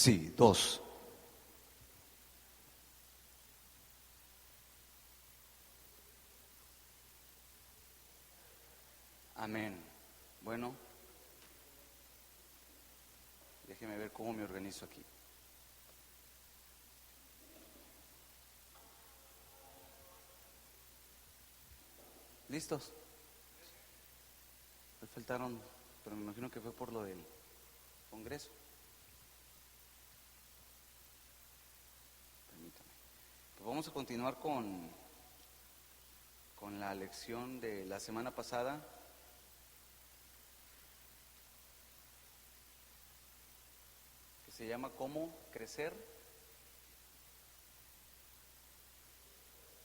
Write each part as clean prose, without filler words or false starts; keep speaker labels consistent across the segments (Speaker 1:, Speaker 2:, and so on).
Speaker 1: Sí, dos. Amén. Bueno, déjeme ver cómo me organizo aquí. ¿Listos? Me faltaron, pero me imagino que fue por lo del Congreso. Permítame. Pues vamos a continuar con la lección de la semana pasada. Que se llama ¿Cómo crecer?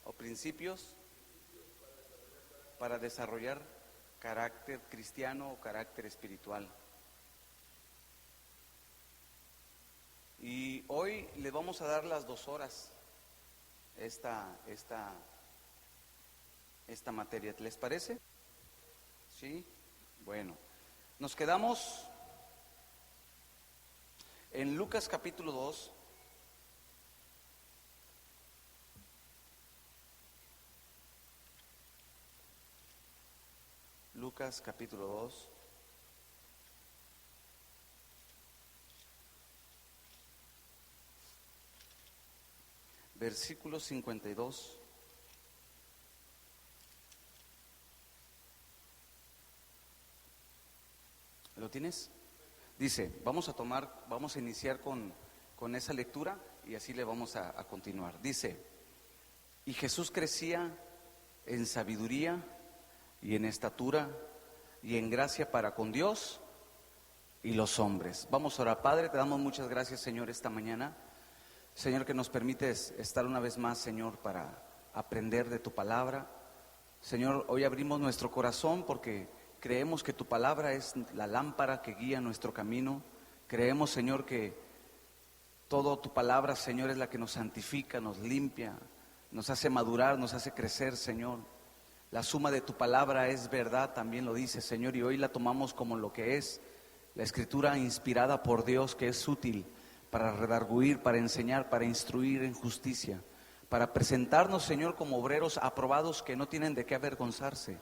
Speaker 1: O principios para desarrollar carácter cristiano o carácter espiritual. Y hoy le vamos a dar las 2 horas esta materia. ¿Les parece? ¿Sí? Bueno, nos quedamos en Lucas capítulo 2. Lucas capítulo 2. Versículo 52. ¿Lo tienes? Dice, vamos a iniciar con esa lectura y así le vamos a continuar. Dice, y Jesús crecía en sabiduría y en estatura y en gracia para con Dios y los hombres. Vamos a orar. Padre, te damos muchas gracias, Señor, esta mañana. Señor, que nos permites estar una vez más, Señor, para aprender de tu palabra. Señor, hoy abrimos nuestro corazón porque creemos que tu palabra es la lámpara que guía nuestro camino. Creemos, Señor, que toda tu palabra, Señor, es la que nos santifica, nos limpia, nos hace madurar, nos hace crecer, Señor. La suma de tu palabra es verdad, también lo dice, Señor, y hoy la tomamos como lo que es la escritura inspirada por Dios, que es útil para redarguir, para enseñar, para instruir en justicia, para presentarnos, Señor, como obreros aprobados que no tienen de qué avergonzarse.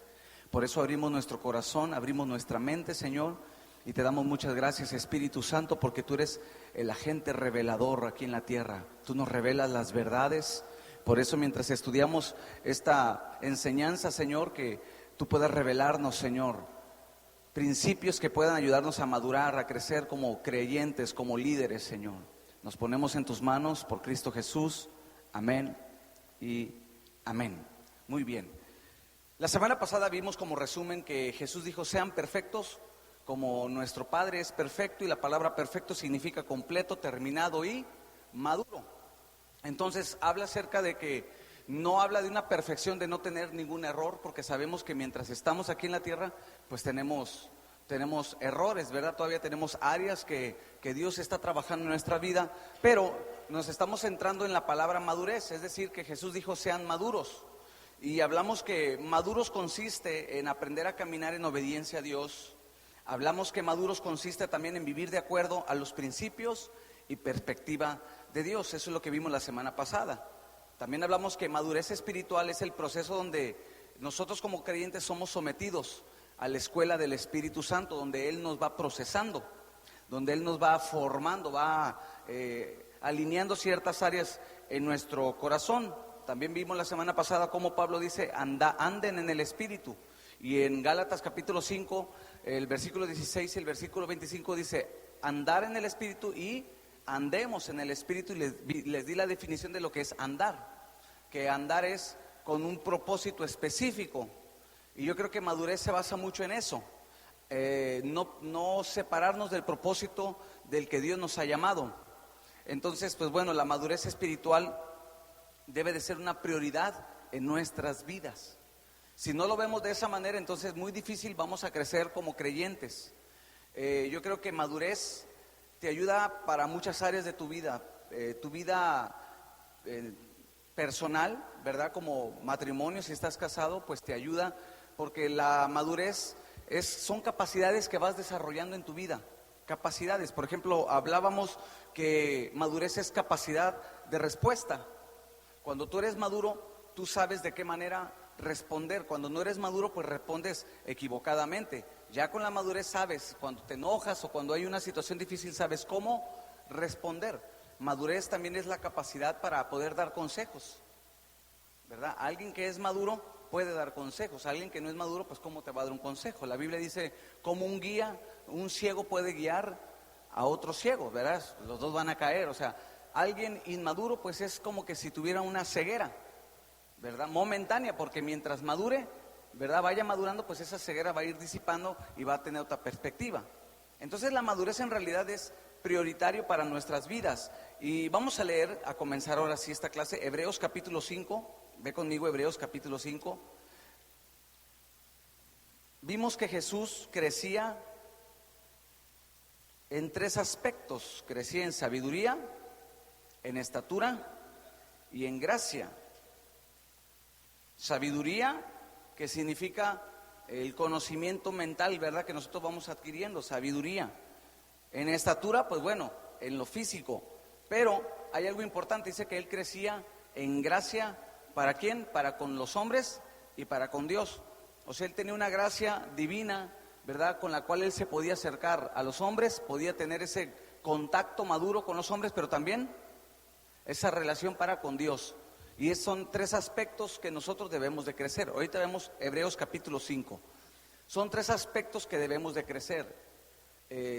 Speaker 1: Por eso abrimos nuestro corazón, abrimos nuestra mente, Señor, y te damos muchas gracias, Espíritu Santo, porque tú eres el agente revelador aquí en la tierra. Tú nos revelas las verdades. Por eso mientras estudiamos esta enseñanza, Señor, que tú puedas revelarnos, Señor, principios que puedan ayudarnos a madurar, a crecer como creyentes, como líderes, Señor. Nos ponemos en tus manos por Cristo Jesús. Amén y amén. Muy bien. La semana pasada vimos como resumen que Jesús dijo, sean perfectos como nuestro Padre es perfecto, y la palabra perfecto significa completo, terminado y maduro. Entonces habla acerca de que no habla de una perfección de no tener ningún error, porque sabemos que mientras estamos aquí en la tierra, pues tenemos errores, ¿verdad? Todavía tenemos áreas que Dios está trabajando en nuestra vida, pero nos estamos centrando en la palabra madurez, es decir, que Jesús dijo sean maduros. Y hablamos que maduros consiste en aprender a caminar en obediencia a Dios. Hablamos que maduros consiste también en vivir de acuerdo a los principios y perspectiva de Dios. Eso es lo que vimos la semana pasada. También hablamos que madurez espiritual es el proceso donde nosotros como creyentes somos sometidos a la escuela del Espíritu Santo, donde Él nos va procesando, donde Él nos va formando, va alineando ciertas áreas en nuestro corazón. También vimos la semana pasada cómo Pablo dice, anden en el Espíritu. Y en Gálatas capítulo 5, el versículo 16 y el versículo 25 dice, andar en el Espíritu y andemos en el Espíritu. Y les di la definición de lo que es andar, que andar es con un propósito específico. Y yo creo que madurez se basa mucho en eso, no separarnos del propósito del que Dios nos ha llamado. Entonces, pues bueno, la madurez espiritual debe de ser una prioridad en nuestras vidas. Si no lo vemos de esa manera, entonces muy difícil vamos a crecer como creyentes. Yo creo que madurez te ayuda para muchas áreas de tu vida personal, ¿verdad? Como matrimonio, si estás casado, pues te ayuda, porque la madurez son capacidades que vas desarrollando en tu vida. capacidades. Por ejemplo, hablábamos que madurez es capacidad de respuesta. Cuando tú eres maduro, tú sabes de qué manera responder. Cuando no eres maduro, pues respondes equivocadamente. Ya con la madurez sabes, cuando te enojas o cuando hay una situación difícil, sabes cómo responder. Madurez también es la capacidad para poder dar consejos, ¿verdad? Alguien que es maduro puede dar consejos. Alguien que no es maduro, pues ¿cómo te va a dar un consejo? La Biblia dice, como un guía, un ciego puede guiar a otro ciego, ¿verdad? Los dos van a caer. O sea, alguien inmaduro, pues es como que si tuviera una ceguera, ¿verdad? Momentánea, porque mientras madure, ¿verdad? Vaya madurando, pues esa ceguera va a ir disipando y va a tener otra perspectiva. Entonces la madurez en realidad es prioritario para nuestras vidas. Y vamos a leer, a comenzar ahora sí esta clase, Hebreos capítulo 5. Ve conmigo Hebreos capítulo 5. Vimos que Jesús crecía en tres aspectos. Crecía en sabiduría, en estatura y en gracia. Sabiduría, que significa el conocimiento mental, ¿verdad? Que nosotros vamos adquiriendo, sabiduría. En estatura, pues bueno, en lo físico. Pero hay algo importante, dice que él crecía en gracia. ¿Para quién? Para con los hombres y para con Dios. O sea, él tenía una gracia divina, ¿verdad? Con la cual él se podía acercar a los hombres, podía tener ese contacto maduro con los hombres, pero también esa relación para con Dios. Y son tres aspectos que nosotros debemos de crecer. Ahorita vemos Hebreos capítulo 5. Son tres aspectos que debemos de crecer.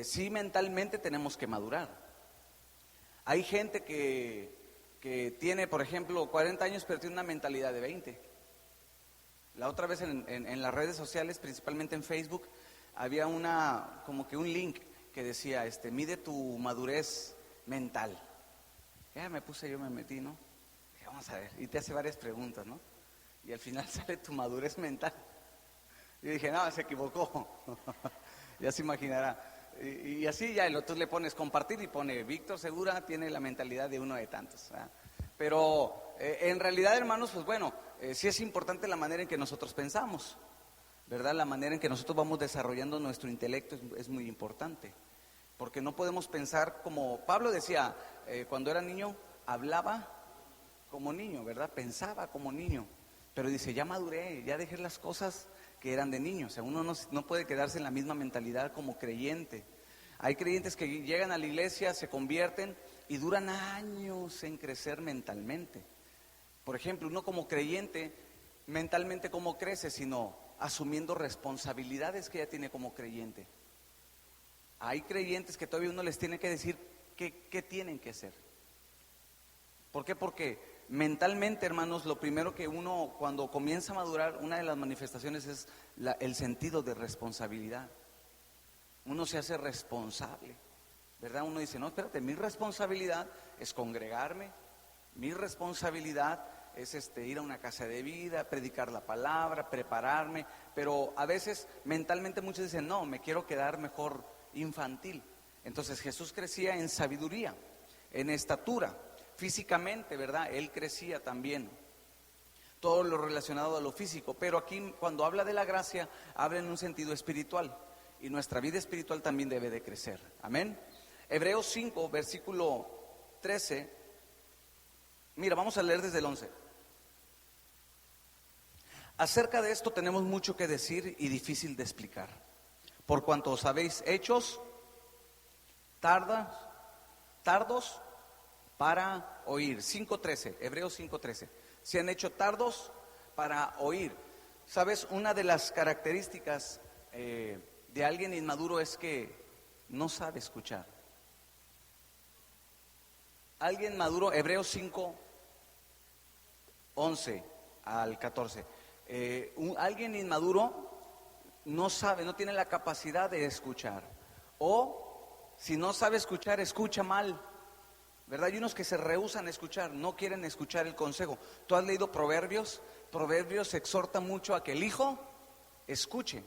Speaker 1: Sí, mentalmente tenemos que madurar. Hay gente que tiene, por ejemplo, 40 años, pero tiene una mentalidad de 20. La otra vez en las redes sociales, principalmente en Facebook, había como que un link que decía, mide tu madurez mental. Ya me metí, ¿no? Dije, vamos a ver, y te hace varias preguntas, ¿no? Y al final sale tu madurez mental. Y dije, no, se equivocó. Ya se imaginará. Y así ya, tú le pones compartir y pone, Víctor Segura tiene la mentalidad de uno de tantos, ¿verdad? Pero en realidad, hermanos, pues bueno, sí es importante la manera en que nosotros pensamos, ¿verdad? La manera en que nosotros vamos desarrollando nuestro intelecto es muy importante, porque no podemos pensar como Pablo decía, cuando era niño hablaba como niño, ¿verdad? Pensaba como niño, pero dice, ya maduré, ya dejé las cosas que eran de niños. O sea, uno no puede quedarse en la misma mentalidad como creyente. Hay creyentes que llegan a la iglesia, se convierten y duran años en crecer mentalmente. Por ejemplo, uno como creyente, mentalmente ¿cómo crece? Sino asumiendo responsabilidades que ya tiene como creyente. Hay creyentes que todavía uno les tiene que decir qué tienen que hacer. ¿Por qué? Porque mentalmente, hermanos, lo primero que uno, cuando comienza a madurar, una de las manifestaciones es el sentido de responsabilidad. Uno se hace responsable, ¿verdad? Uno dice, no, espérate, mi responsabilidad es congregarme, mi responsabilidad es ir a una casa de vida, predicar la palabra, prepararme, pero a veces mentalmente muchos dicen, no, me quiero quedar mejor infantil. Entonces Jesús crecía en sabiduría, en estatura, físicamente, ¿verdad? Él crecía también, todo lo relacionado a lo físico, pero aquí cuando habla de la gracia, habla en un sentido espiritual, y nuestra vida espiritual también debe de crecer, amén. Hebreos 5, versículo 13, mira, vamos a leer desde el 11. Acerca de esto tenemos mucho que decir y difícil de explicar, por cuanto os habéis hechos tardos para oír. 5:13, Hebreos 5:13. Se han hecho tardos para oír. ¿Sabes? Una de las características de alguien inmaduro es que no sabe escuchar. Alguien maduro, Hebreos 5:11 al 14. Alguien inmaduro no sabe, no tiene la capacidad de escuchar. O si no sabe escuchar, escucha mal, ¿verdad? Hay unos que se rehúsan a escuchar, no quieren escuchar el consejo. ¿Tú has leído Proverbios? Proverbios exhorta mucho a que el hijo escuche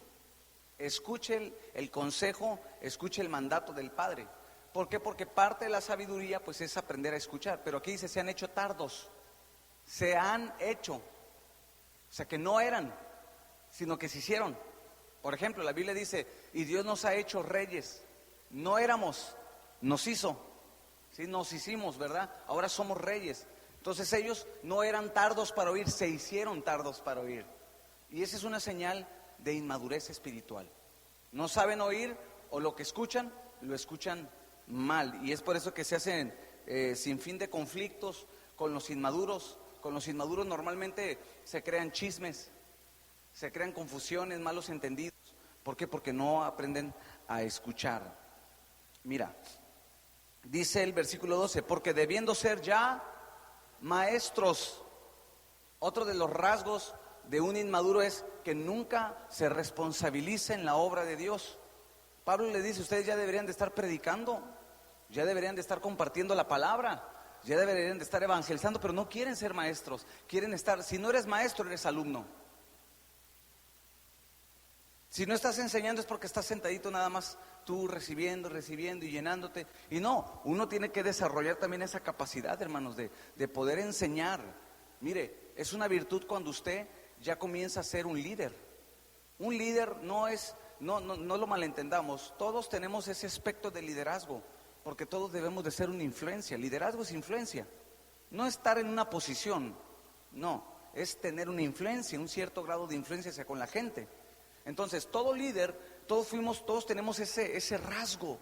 Speaker 1: el consejo, escuche el mandato del padre. ¿Por qué? Porque parte de la sabiduría pues es aprender a escuchar. Pero aquí dice, se han hecho tardos, se han hecho, o sea que no eran, sino que se hicieron. Por ejemplo, la Biblia dice, y Dios nos ha hecho reyes no éramos, nos hizo, ¿sí? Nos hicimos, ¿verdad? Ahora somos reyes. Entonces ellos no eran tardos para oír, se hicieron tardos para oír. Y esa es una señal de inmadurez espiritual. No saben oír, o lo que escuchan, lo escuchan mal. Y es por eso que se hacen sin fin de conflictos con los inmaduros. Con los inmaduros normalmente se crean chismes, se crean confusiones, malos entendidos. ¿Por qué? Porque no aprenden a escuchar. Mira, dice el versículo 12, porque debiendo ser ya maestros. Otro de los rasgos de un inmaduro es que nunca se responsabiliza en la obra de Dios. Pablo le dice, ustedes ya deberían de estar predicando, ya deberían de estar compartiendo la palabra, ya deberían de estar evangelizando, pero no quieren ser maestros, quieren estar, si no eres maestro, eres alumno. Si no estás enseñando es porque estás sentadito nada más, tú recibiendo y llenándote. Y no, uno tiene que desarrollar también esa capacidad, hermanos, de poder enseñar. Mire, es una virtud cuando usted ya comienza a ser un líder. Un líder no es, no lo malentendamos, todos tenemos ese aspecto de liderazgo, porque todos debemos de ser una influencia. Liderazgo es influencia, no estar en una posición, no, es tener una influencia, un cierto grado de influencia hacia con la gente. Entonces, todo líder, todos tenemos ese rasgo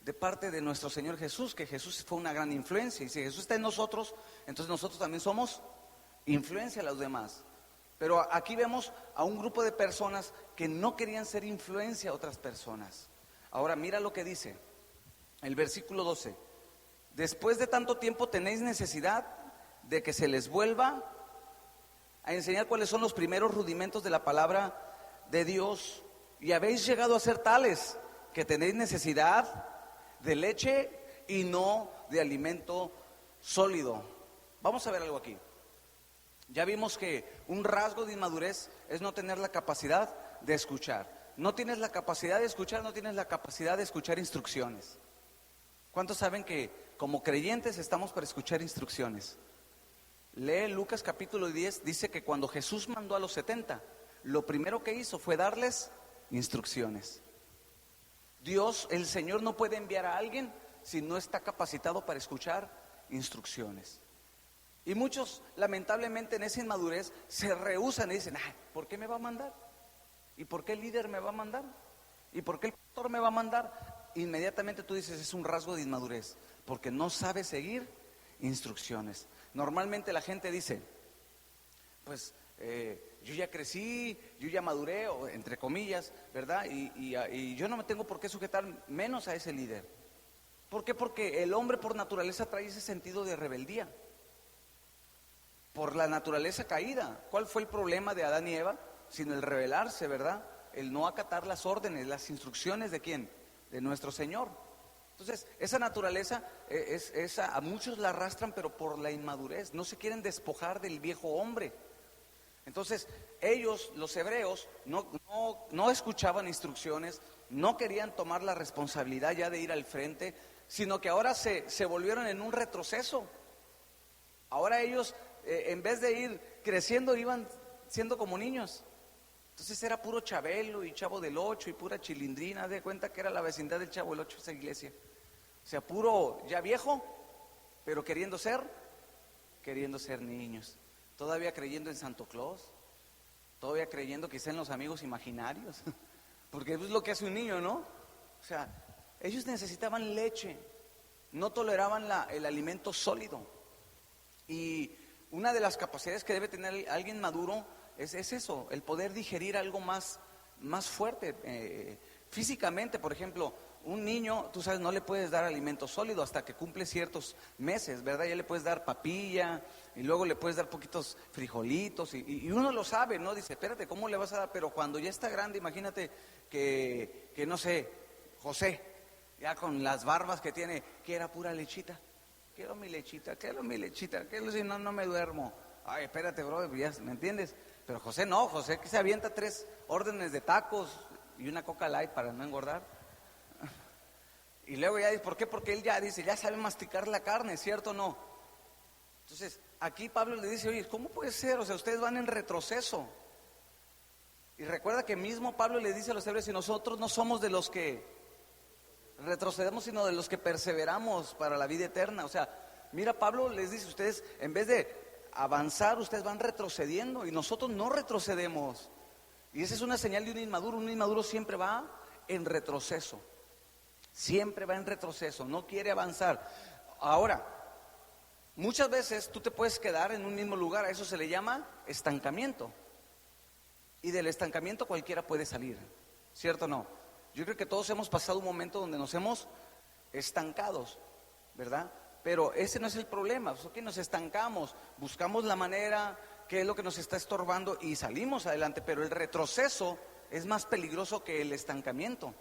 Speaker 1: de parte de nuestro Señor Jesús, que Jesús fue una gran influencia. Y si Jesús está en nosotros, entonces nosotros también somos influencia a los demás. Pero aquí vemos a un grupo de personas que no querían ser influencia a otras personas. Ahora, mira lo que dice el versículo 12. Después de tanto tiempo tenéis necesidad de que se les vuelva a enseñar cuáles son los primeros rudimentos de la palabra de Dios, y habéis llegado a ser tales que tenéis necesidad de leche y no de alimento sólido. Vamos a ver algo aquí. Ya vimos que un rasgo de inmadurez es no tener la capacidad de escuchar. No tienes la capacidad de escuchar, no tienes la capacidad de escuchar instrucciones. ¿Cuántos saben que como creyentes estamos para escuchar instrucciones? Lee Lucas capítulo 10, dice que cuando Jesús mandó a los 70, lo primero que hizo fue darles instrucciones. Dios, el Señor, no puede enviar a alguien si no está capacitado para escuchar instrucciones. Y muchos, lamentablemente, en esa inmadurez se rehúsan y dicen, ay, ¿por qué me va a mandar? ¿Y por qué el líder me va a mandar? ¿Y por qué el pastor me va a mandar? Inmediatamente tú dices, es un rasgo de inmadurez, porque no sabe seguir instrucciones. Normalmente la gente dice, pues yo ya crecí, yo ya maduré, o entre comillas, ¿verdad? Y yo no me tengo por qué sujetar menos a ese líder. ¿Por qué? Porque el hombre por naturaleza trae ese sentido de rebeldía, por la naturaleza caída. ¿Cuál fue el problema de Adán y Eva? Sino el rebelarse, ¿verdad? El no acatar las órdenes, las instrucciones de ¿quién? De nuestro Señor. Entonces, esa naturaleza a muchos la arrastran, pero por la inmadurez, no se quieren despojar del viejo hombre. Entonces, ellos, los hebreos, no escuchaban instrucciones, no querían tomar la responsabilidad ya de ir al frente, sino que ahora se volvieron en un retroceso. Ahora ellos, en vez de ir creciendo, iban siendo como niños. Entonces era puro Chabelo y Chavo del Ocho y pura Chilindrina. De cuenta que era la vecindad del Chavo del Ocho esa iglesia. O sea, puro ya viejo, pero queriendo ser niños. Todavía creyendo en Santo Claus, todavía creyendo quizá en los amigos imaginarios, porque es lo que hace un niño, ¿no? O sea, ellos necesitaban leche, no toleraban el alimento sólido. Y una de las capacidades que debe tener alguien maduro es eso, el poder digerir algo más fuerte. Físicamente, por ejemplo, un niño, tú sabes, no le puedes dar alimento sólido hasta que cumple ciertos meses, ¿verdad? Ya le puedes dar papilla y luego le puedes dar poquitos frijolitos y uno lo sabe, ¿no? Dice, espérate, ¿cómo le vas a dar? Pero cuando ya está grande, imagínate que no sé, José, ya con las barbas que tiene, que era pura lechita. Quiero mi lechita, si no, no me duermo. Ay, espérate, bro, ya, ¿me entiendes? Pero José no, José que se avienta 3 órdenes de tacos y una Coca Light para no engordar. Y luego ya dice, ¿por qué? Porque él ya dice, ya sabe masticar la carne, ¿cierto o no? Entonces, aquí Pablo le dice, oye, ¿cómo puede ser? O sea, ustedes van en retroceso. Y recuerda que mismo Pablo le dice a los hebreos, si nosotros no somos de los que retrocedemos, sino de los que perseveramos para la vida eterna. O sea, mira, Pablo les dice, ustedes en vez de avanzar, ustedes van retrocediendo y nosotros no retrocedemos. Y esa es una señal de un inmaduro. Un inmaduro siempre va en retroceso, siempre va en retroceso, no quiere avanzar. Ahora, muchas veces tú te puedes quedar en un mismo lugar, a eso se le llama estancamiento. Y del estancamiento cualquiera puede salir, ¿cierto o no? Yo creo que todos hemos pasado un momento donde nos hemos estancados, ¿verdad? Pero ese no es el problema, porque nos estancamos, buscamos la manera, qué es lo que nos está estorbando y salimos adelante. Pero el retroceso es más peligroso que el estancamiento,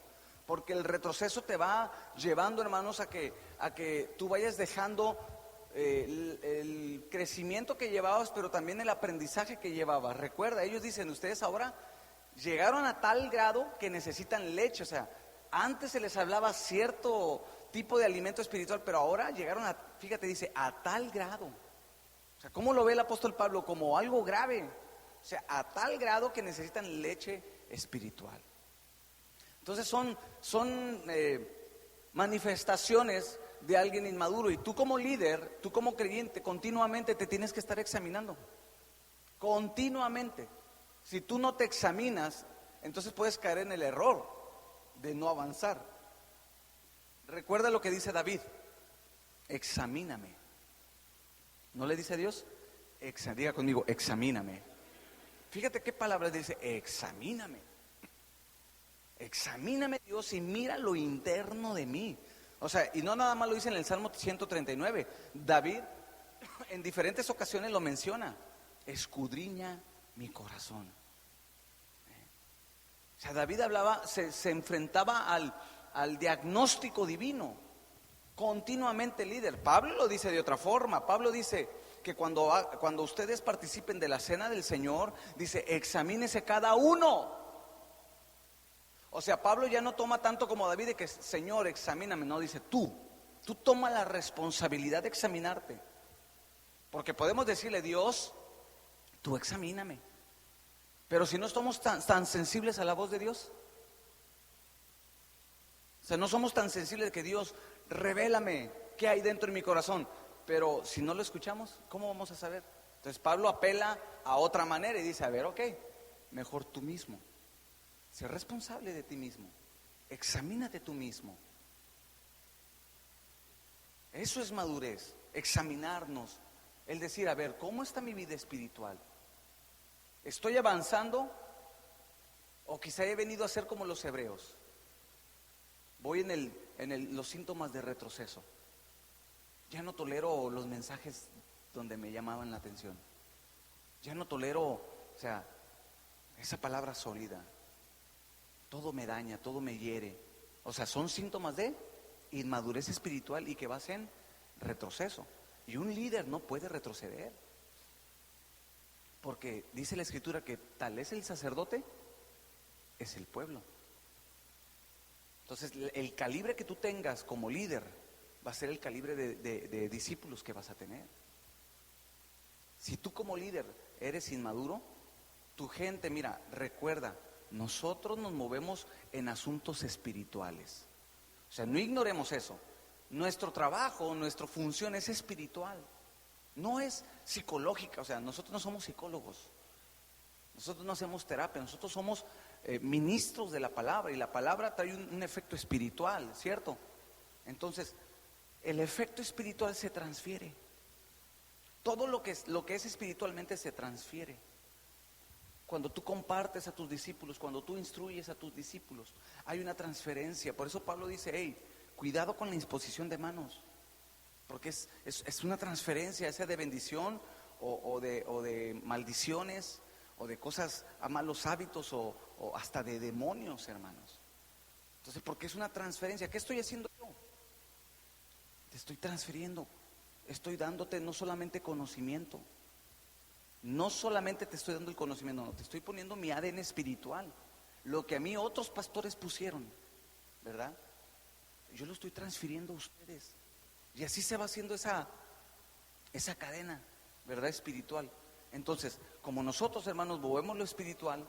Speaker 1: porque el retroceso te va llevando, hermanos, a que tú vayas dejando el crecimiento que llevabas, pero también el aprendizaje que llevabas. Recuerda, ellos dicen, ustedes ahora llegaron a tal grado que necesitan leche. O sea, antes se les hablaba cierto tipo de alimento espiritual, pero ahora llegaron a, fíjate, dice, a tal grado. O sea, ¿cómo lo ve el apóstol Pablo? Como algo grave. O sea, a tal grado que necesitan leche espiritual. Entonces son manifestaciones de alguien inmaduro. Y tú como líder, tú como creyente, continuamente te tienes que estar examinando. Continuamente. Si tú no te examinas, entonces puedes caer en el error de no avanzar. Recuerda lo que dice David: examíname. ¿No le dice a Dios? Diga conmigo, examíname. Fíjate qué palabras dice: examíname. Examíname, Dios, y mira lo interno de mí. O sea, y no nada más lo dice en el Salmo 139. David en diferentes ocasiones lo menciona: escudriña mi corazón. O sea, David hablaba, se enfrentaba al diagnóstico divino, continuamente, líder. Pablo lo dice de otra forma. Pablo dice que cuando ustedes participen de la cena del Señor, dice: examínese cada uno. O sea, Pablo ya no toma tanto como David de que Señor, examíname. No, dice tú toma la responsabilidad de examinarte. Porque podemos decirle: Dios, tú examíname. Pero si no estamos tan sensibles a la voz de Dios, o sea, no somos tan sensibles de que Dios, revélame qué hay dentro de mi corazón. Pero si no lo escuchamos, ¿cómo vamos a saber? Entonces Pablo apela a otra manera y dice: a ver, ok, mejor tú mismo. Sé responsable de ti mismo. Examínate tú mismo. Eso es madurez, examinarnos. El decir: a ver, ¿cómo está mi vida espiritual? ¿Estoy avanzando? ¿O quizá he venido a ser como los hebreos? Voy en los síntomas de retroceso. Ya no tolero los mensajes donde me llamaban la atención. Ya no tolero, o sea, esa palabra sólida. Todo me daña, todo me hiere. O sea, son síntomas de inmadurez espiritual y que vas en retroceso. Y un líder no puede retroceder, porque dice la Escritura que tal es el sacerdote, es el pueblo. Entonces, el calibre que tú tengas como líder va a ser el calibre de discípulos que vas a tener. Si tú como líder eres inmaduro, tu gente, mira, recuerda, nosotros nos movemos en asuntos espirituales. O sea, no ignoremos eso. Nuestro trabajo, nuestra función es espiritual, no es psicológica. O sea, nosotros no somos psicólogos, nosotros no hacemos terapia, nosotros somos ministros de la palabra, y la palabra trae un efecto espiritual, ¿cierto? Entonces, el efecto espiritual se transfiere. Todo lo que es espiritualmente se transfiere. Cuando tú compartes a tus discípulos, cuando tú instruyes a tus discípulos, hay una transferencia. Por eso Pablo dice: hey, cuidado con la imposición de manos, porque es una transferencia, sea de bendición o de maldiciones, o de cosas, a malos hábitos, o hasta de demonios, hermanos. Entonces, porque es una transferencia. ¿Qué estoy haciendo yo? Te estoy transfiriendo, estoy dándote no solamente conocimiento, no solamente te estoy dando el conocimiento, no, te estoy poniendo mi ADN espiritual, lo que a mí otros pastores pusieron, ¿verdad? Yo lo estoy transfiriendo a ustedes, y así se va haciendo esa cadena, ¿verdad? Espiritual. Entonces, como nosotros, hermanos, movemos lo espiritual,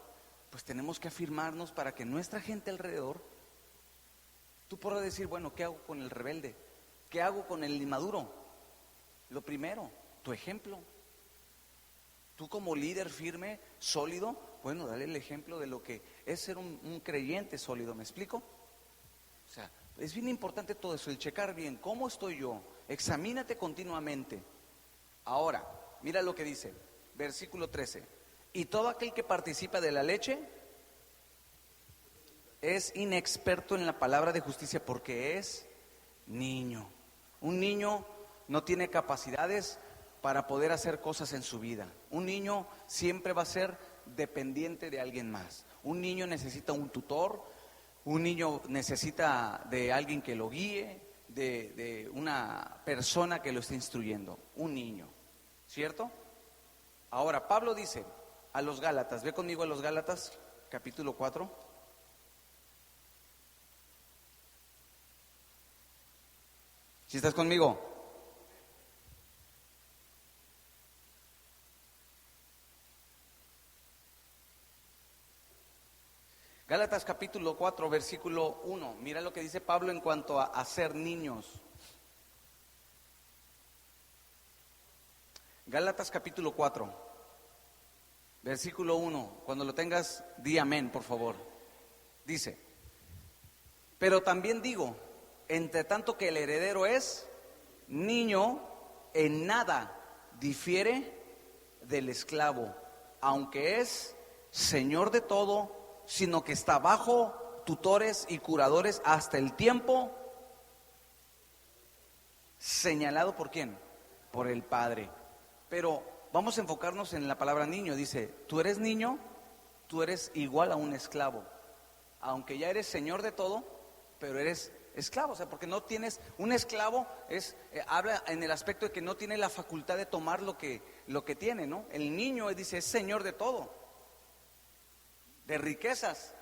Speaker 1: pues tenemos que afirmarnos para que nuestra gente alrededor Tú podrás decir, bueno, ¿qué hago con el rebelde? ¿Qué hago con el inmaduro? Lo primero, tu ejemplo. Tú como líder firme, sólido, bueno, dale el ejemplo de lo que es ser un creyente sólido, ¿me explico? O sea, es bien importante todo eso, el checar bien, ¿cómo estoy yo? Examínate continuamente. Ahora, mira lo que dice, versículo 13. Y todo aquel que participa de la leche es inexperto en la palabra de justicia porque es niño. Un niño no tiene capacidades para poder hacer cosas en su vida. Un niño siempre va a ser dependiente de alguien más. Un niño necesita un tutor, un niño necesita de alguien que lo guíe, de una persona que lo esté instruyendo. Un niño, ¿cierto? Ahora, Pablo dice a los Gálatas, ve conmigo a los Gálatas, capítulo 4. ¿Si estás conmigo? Gálatas capítulo 4, versículo 1. Mira lo que dice Pablo en cuanto a ser niños. Gálatas capítulo 4, versículo 1. Cuando lo tengas, di amén, por favor. Dice, pero también digo, entre tanto que el heredero es niño, en nada difiere del esclavo, aunque es señor de todo, sino que está bajo tutores y curadores hasta el tiempo señalado por quién, por el Padre. Pero vamos a enfocarnos en la palabra niño. Dice, tú eres niño, tú eres igual a un esclavo, aunque ya eres señor de todo, pero eres esclavo. O sea, porque no tienes, un esclavo es habla en el aspecto de que no tiene la facultad de tomar lo que tiene, ¿no? El niño dice, es señor de todo, de riquezas,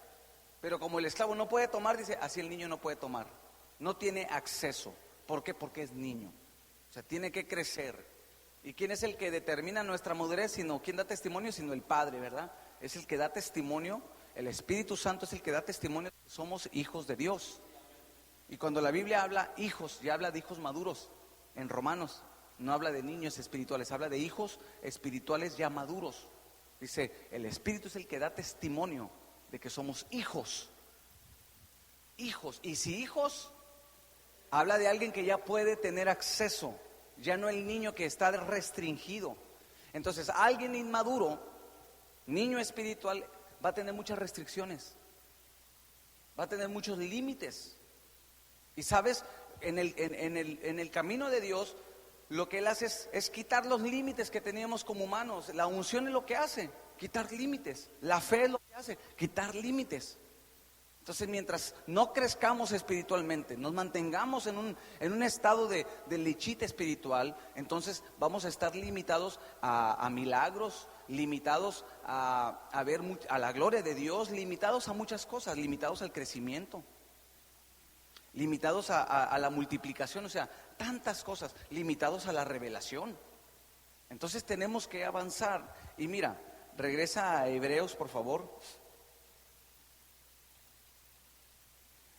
Speaker 1: pero como el esclavo no puede tomar, dice, así el niño no puede tomar, no tiene acceso. ¿Por qué? Porque es niño, o sea, tiene que crecer. ¿Y quién es el que determina nuestra madurez? Sino, ¿quién da testimonio? Sino el Padre, ¿verdad? Es el que da testimonio, el Espíritu Santo es el que da testimonio de que somos hijos de Dios. Y cuando la Biblia habla hijos, ya habla de hijos maduros. En Romanos no habla de niños espirituales, habla de hijos espirituales ya maduros. Dice, el Espíritu es el que da testimonio de que somos hijos. Hijos. Y si hijos, habla de alguien que ya puede tener acceso, ya no el niño que está restringido. Entonces, alguien inmaduro, niño espiritual, va a tener muchas restricciones, va a tener muchos límites. Y sabes, en el camino de Dios, lo que Él hace es quitar los límites que teníamos como humanos. La unción es lo que hace, quitar límites. La fe es lo que hace, quitar límites. Entonces, mientras no crezcamos espiritualmente, nos mantengamos en un estado de lechita espiritual, entonces vamos a estar limitados a milagros, limitados a ver a la gloria de Dios, limitados a muchas cosas, limitados al crecimiento, limitados a la multiplicación, o sea, tantas cosas, limitados a la revelación. Entonces tenemos que avanzar. Y mira, regresa a Hebreos, por favor.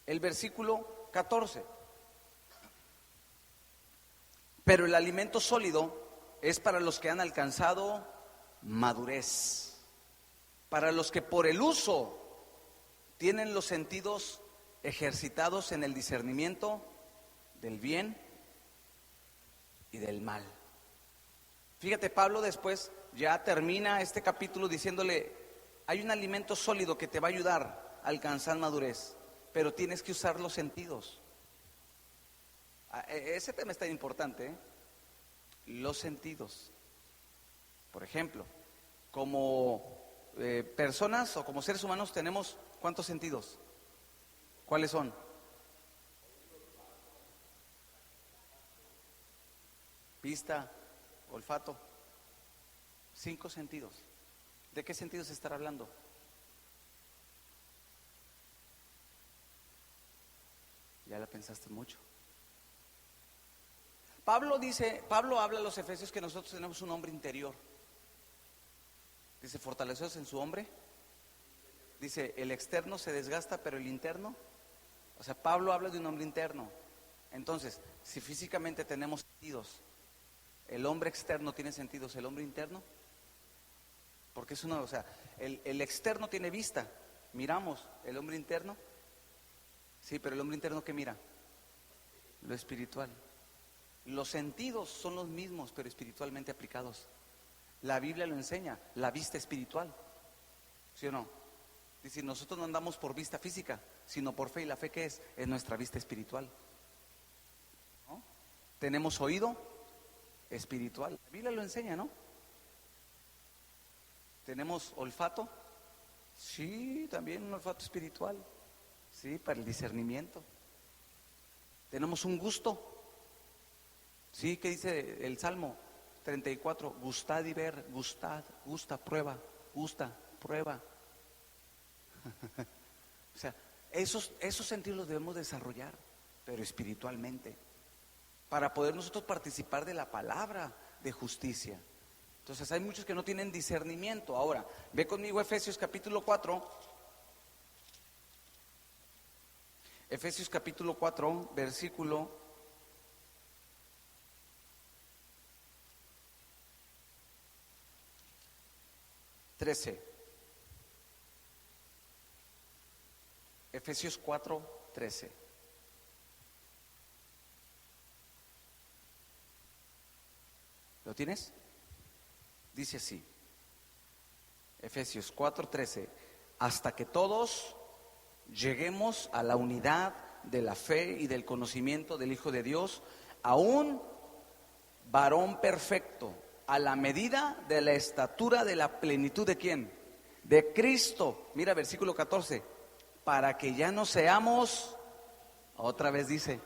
Speaker 1: El versículo 14. Pero el alimento sólido es para los que han alcanzado madurez, para los que por el uso tienen los sentidos ejercitados en el discernimiento del bien y del mal. Fíjate, Pablo después ya termina este capítulo diciéndole, hay un alimento sólido que te va a ayudar a alcanzar madurez, pero tienes que usar los sentidos. Ese tema es tan importante, ¿eh? Los sentidos. Por ejemplo, como personas o como seres humanos tenemos ¿cuántos sentidos? ¿Cuáles son? Vista, olfato, 5 sentidos. ¿De qué sentidos estará hablando? Ya la pensaste mucho. Pablo habla a los efesios que nosotros tenemos un hombre interior. Dice, fortaleceos en su hombre. Dice, el externo se desgasta, pero el interno O sea, Pablo habla de un hombre interno. Entonces, si físicamente tenemos sentidos, el hombre externo tiene sentidos, el hombre interno, porque es uno, o sea, el externo tiene vista, miramos, el hombre interno, sí, pero el hombre interno ¿qué mira? Lo espiritual. Los sentidos son los mismos, pero espiritualmente aplicados. La Biblia lo enseña, la vista espiritual, ¿sí o no? Dice, nosotros no andamos por vista física, sino por fe, y la fe ¿qué es? Es nuestra vista espiritual, ¿no? Tenemos oído espiritual, la Biblia lo enseña, ¿no? Tenemos olfato, sí, también un olfato espiritual, sí, para el discernimiento. Tenemos un gusto, sí, ¿qué dice el Salmo 34? Gustad y ver, gustad, gusta, prueba, gusta, prueba. O sea, esos sentidos los debemos desarrollar, pero espiritualmente, para poder nosotros participar de la palabra de justicia. Entonces hay muchos que no tienen discernimiento. Ahora, ve conmigo Efesios capítulo 4. Efesios capítulo 4, versículo 13. Efesios 4, 13. ¿Lo tienes? Dice así, Efesios 4, 13, hasta que todos lleguemos a la unidad de la fe y del conocimiento del Hijo de Dios, a un varón perfecto, a la medida de la estatura de la plenitud ¿de quién? De Cristo. Mira versículo 14, para que ya no seamos, otra vez dice,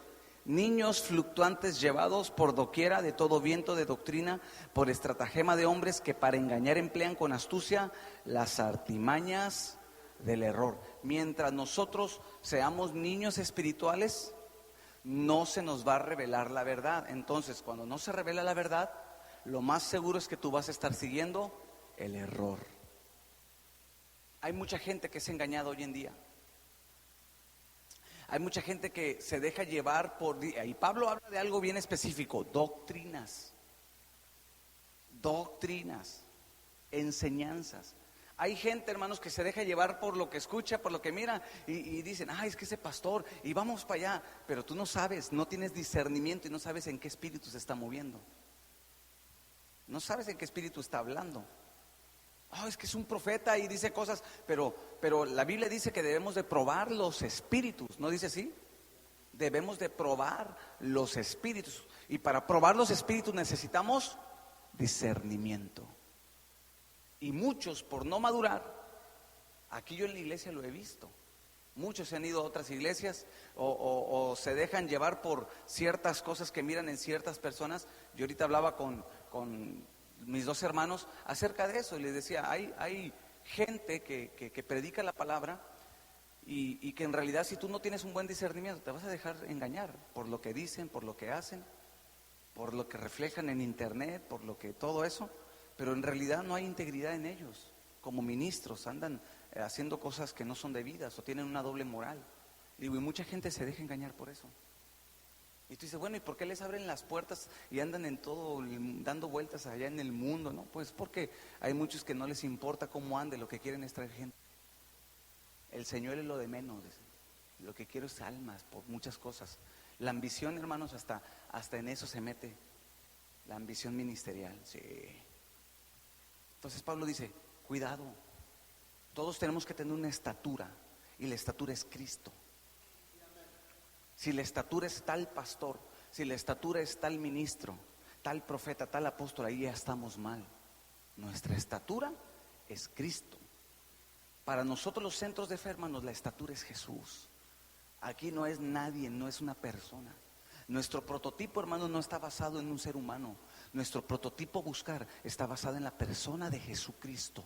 Speaker 1: niños fluctuantes llevados por doquiera de todo viento de doctrina, por estratagema de hombres que para engañar emplean con astucia las artimañas del error. Mientras nosotros seamos niños espirituales, no se nos va a revelar la verdad. Entonces, cuando no se revela la verdad, lo más seguro es que tú vas a estar siguiendo el error. Hay mucha gente que es engañada hoy en día. Hay mucha gente que se deja llevar por... Y Pablo habla de algo bien específico, doctrinas, enseñanzas. Hay gente, hermanos, que se deja llevar por lo que escucha, por lo que mira, y dicen, ay, es que ese pastor, y vamos para allá. Pero tú no sabes, no tienes discernimiento y no sabes en qué espíritu se está moviendo. No sabes en qué espíritu está hablando. Oh, es que es un profeta y dice cosas, pero la Biblia dice que debemos de probar los espíritus, ¿no dice así? Debemos de probar los espíritus. Y para probar los espíritus necesitamos discernimiento. Y muchos, por no madurar, aquí yo en la iglesia lo he visto, muchos se han ido a otras iglesias o se dejan llevar por ciertas cosas que miran en ciertas personas. Yo ahorita hablaba con mis dos hermanos acerca de eso y les decía, hay gente que predica la palabra y que en realidad si tú no tienes un buen discernimiento te vas a dejar engañar por lo que dicen, por lo que hacen, por lo que reflejan en internet, por lo que todo eso, pero en realidad no hay integridad en ellos. Como ministros andan haciendo cosas que no son debidas o tienen una doble moral. Digo, y mucha gente se deja engañar por eso. Y tú dices, bueno, ¿y por qué les abren las puertas y andan en todo, dando vueltas allá en el mundo? No, pues porque hay muchos que no les importa cómo ande, lo que quieren es traer gente. El Señor es lo de menos, lo que quiero es almas, por muchas cosas. La ambición, hermanos, hasta en eso se mete, la ambición ministerial, sí. Entonces Pablo dice, cuidado, todos tenemos que tener una estatura, y la estatura es Cristo. Si la estatura es tal pastor, si la estatura es tal ministro, tal profeta, tal apóstol, ahí ya estamos mal. Nuestra estatura es Cristo. Para nosotros los centros de fe, hermanos, la estatura es Jesús. Aquí no es nadie, no es una persona. Nuestro prototipo, hermanos, no está basado en un ser humano. Nuestro prototipo buscar está basado en la persona de Jesucristo.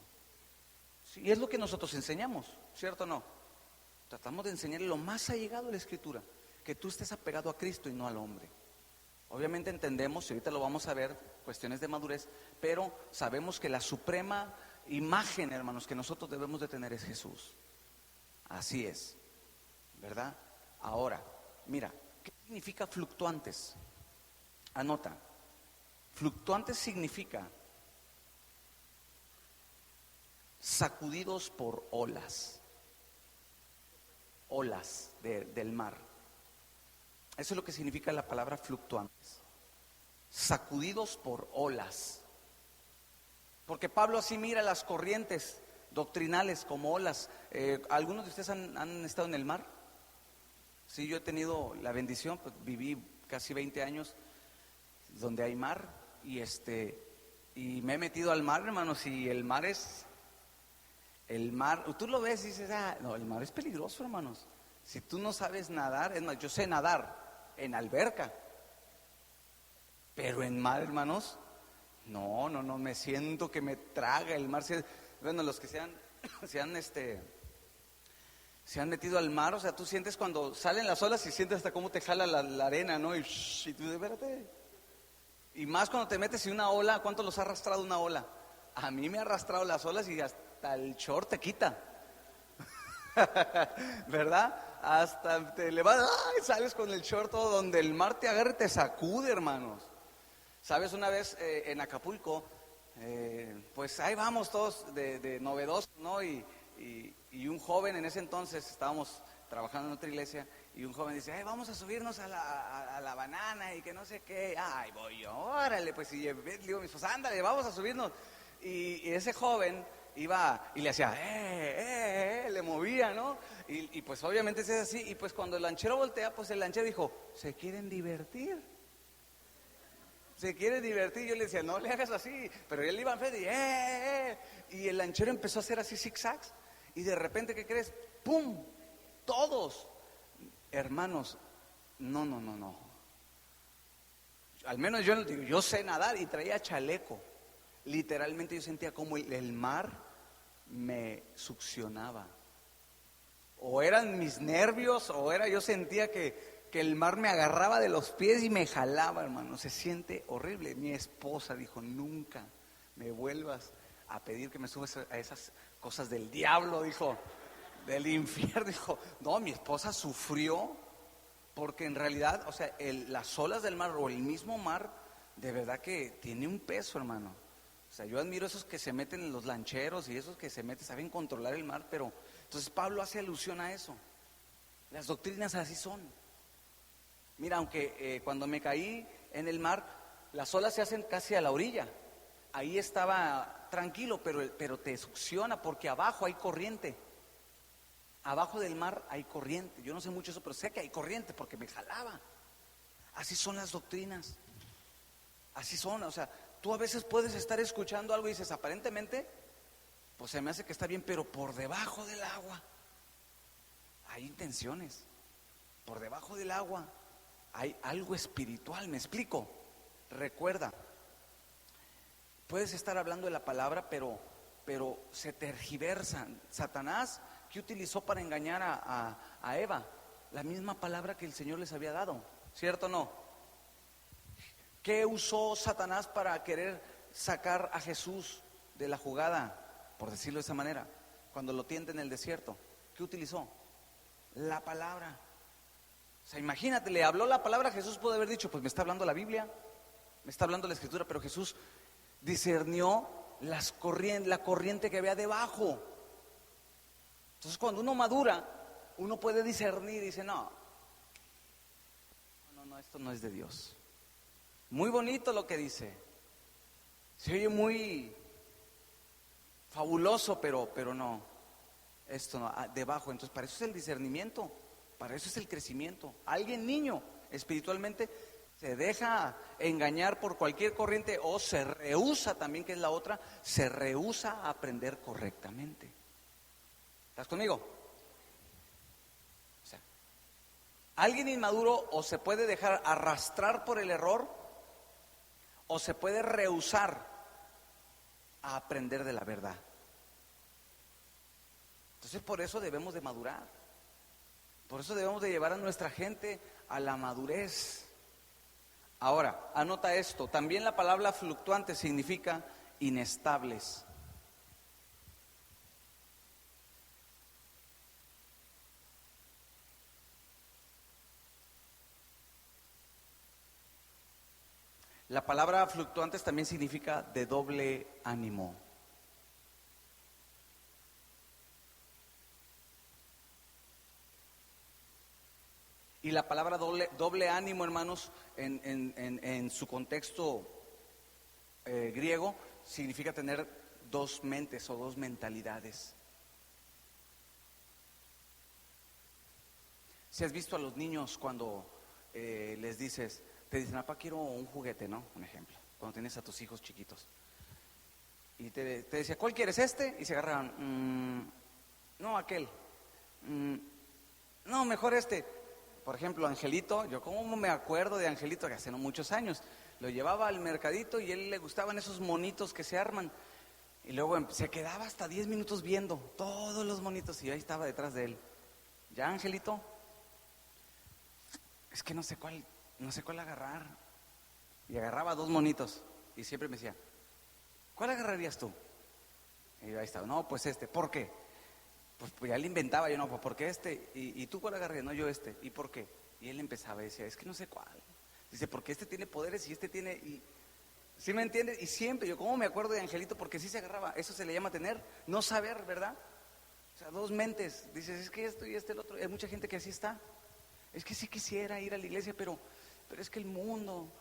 Speaker 1: Sí, y es lo que nosotros enseñamos, ¿cierto o no? Tratamos de enseñarle lo más allegado a la Escritura, que tú estés apegado a Cristo y no al hombre. Obviamente entendemos, y ahorita lo vamos a ver, cuestiones de madurez, pero sabemos que la suprema imagen, hermanos, que nosotros debemos de tener es Jesús. Así es, ¿verdad? Ahora, mira, ¿qué significa fluctuantes? Anota, fluctuantes significa sacudidos por olas, del mar. Eso es lo que significa la palabra fluctuantes, sacudidos por olas. Porque Pablo así mira las corrientes doctrinales como olas. ¿Algunos de ustedes han estado en el mar? Sí, yo he tenido la bendición, pues viví casi 20 años donde hay mar y me he metido al mar, hermanos, y el mar, tú lo ves y dices, no, el mar es peligroso, hermanos. Si tú no sabes nadar, es más, yo sé nadar en alberca, pero en mar, hermanos, no, me siento que me traga el mar. Bueno, los que se han metido al mar, o sea, tú sientes cuando salen las olas y sientes hasta cómo te jala la arena, ¿no? Y tú, espérate. Y más cuando te metes en una ola, ¿cuánto los ha arrastrado una ola? A mí me ha arrastrado las olas y hasta el short te quita. ¿Verdad? Hasta te levantas, sales con el short todo donde el mar te agarra y te sacude, hermanos. ¿Sabes? Una vez en Acapulco, pues ahí vamos todos de novedosos, ¿no? Y un joven en ese entonces, estábamos trabajando en otra iglesia, y un joven dice, vamos a subirnos a la banana y que no sé qué. Ay, voy yo, órale, pues, y digo, pues ándale, vamos a subirnos. Y ese joven iba y le hacía, le movía, ¿no? Y pues obviamente es así, y pues cuando el lanchero voltea, pues el lanchero dijo, ¿se quieren divertir? Se quiere divertir. Yo le decía, no le hagas así, pero él iba a frente y el lanchero empezó a hacer así zigzags, y de repente, ¿qué crees? ¡Pum! Todos, hermanos, no. Al menos yo sé nadar y traía chaleco. Literalmente yo sentía como el mar me succionaba. O eran mis nervios, yo sentía que el mar me agarraba de los pies y me jalaba, hermano. Se siente horrible. Mi esposa dijo, nunca me vuelvas a pedir que me subas a esas cosas del diablo, dijo, del infierno. Dijo, no, mi esposa sufrió, porque en realidad, o sea, las olas del mar o el mismo mar, de verdad que tiene un peso, hermano. O sea, yo admiro esos que se meten en los lancheros y esos que se meten, saben controlar el mar, pero entonces Pablo hace alusión a eso. Las doctrinas así son. Mira, aunque cuando me caí en el mar, las olas se hacen casi a la orilla. Ahí estaba tranquilo, pero te succiona porque abajo hay corriente. Abajo del mar hay corriente. Yo no sé mucho eso, pero sé que hay corriente porque me jalaba. Así son las doctrinas. Así son, o sea, tú a veces puedes estar escuchando algo y dices, aparentemente, pues se me hace que está bien, pero por debajo del agua hay intenciones. Por debajo del agua hay algo espiritual, ¿me explico? Recuerda, puedes estar hablando de la palabra, pero se tergiversan. Satanás, ¿qué utilizó para engañar a Eva? La misma palabra que el Señor les había dado, ¿cierto o no? ¿Qué usó Satanás para querer sacar a Jesús de la jugada, por decirlo de esa manera, cuando lo tienta en el desierto? ¿Qué utilizó? La palabra. O sea, imagínate, le habló la palabra. Jesús puede haber dicho, pues me está hablando la Biblia, me está hablando la Escritura, pero Jesús discernió la corriente que había debajo. Entonces, cuando uno madura, uno puede discernir y dice, no, esto no es de Dios. Muy bonito lo que dice, se oye muy fabuloso, pero no, esto no, debajo. Entonces, para eso es el discernimiento, para eso es el crecimiento. Alguien niño espiritualmente se deja engañar por cualquier corriente, o se rehúsa también, que es la otra, se rehúsa a aprender correctamente. ¿Estás conmigo? O sea, alguien inmaduro o se puede dejar arrastrar por el error, o se puede rehusar a aprender de la verdad. Entonces, por eso debemos de madurar. Por eso debemos de llevar a nuestra gente a la madurez. Ahora, anota esto. También la palabra fluctuante significa inestables. La palabra fluctuantes también significa de doble ánimo. Y la palabra doble ánimo, hermanos, en su contexto griego, significa tener dos mentes o dos mentalidades. Si has visto a los niños cuando les dices, te dicen, papá, quiero un juguete, ¿no? Un ejemplo, cuando tienes a tus hijos chiquitos. Y te decía, ¿cuál quieres, este? Y se agarraban, no, aquel. No, mejor este. Por ejemplo, Angelito, yo como me acuerdo de Angelito, que hace no muchos años, lo llevaba al mercadito y a él le gustaban esos monitos que se arman. Y luego se quedaba hasta 10 minutos viendo todos los monitos y yo ahí estaba detrás de él. ¿Ya, Angelito? Es que no sé cuál agarrar. Y agarraba dos monitos y siempre me decía, ¿cuál agarrarías tú? Y yo ahí estaba, no, pues este. ¿Por qué? Pues ya le inventaba yo, no, pues ¿por qué este? ¿Y tú cuál agarrarías? No, yo este. ¿Y por qué? Y él empezaba y decía, es que no sé cuál. Dice, porque este tiene poderes y este tiene... Y, ¿sí me entiendes? Y siempre, yo como me acuerdo de Angelito, porque sí se agarraba. Eso se le llama tener, no saber, ¿verdad? O sea, dos mentes. Dices, es que esto y este el otro. Hay mucha gente que así está. Es que sí quisiera ir a la iglesia, pero es que el mundo.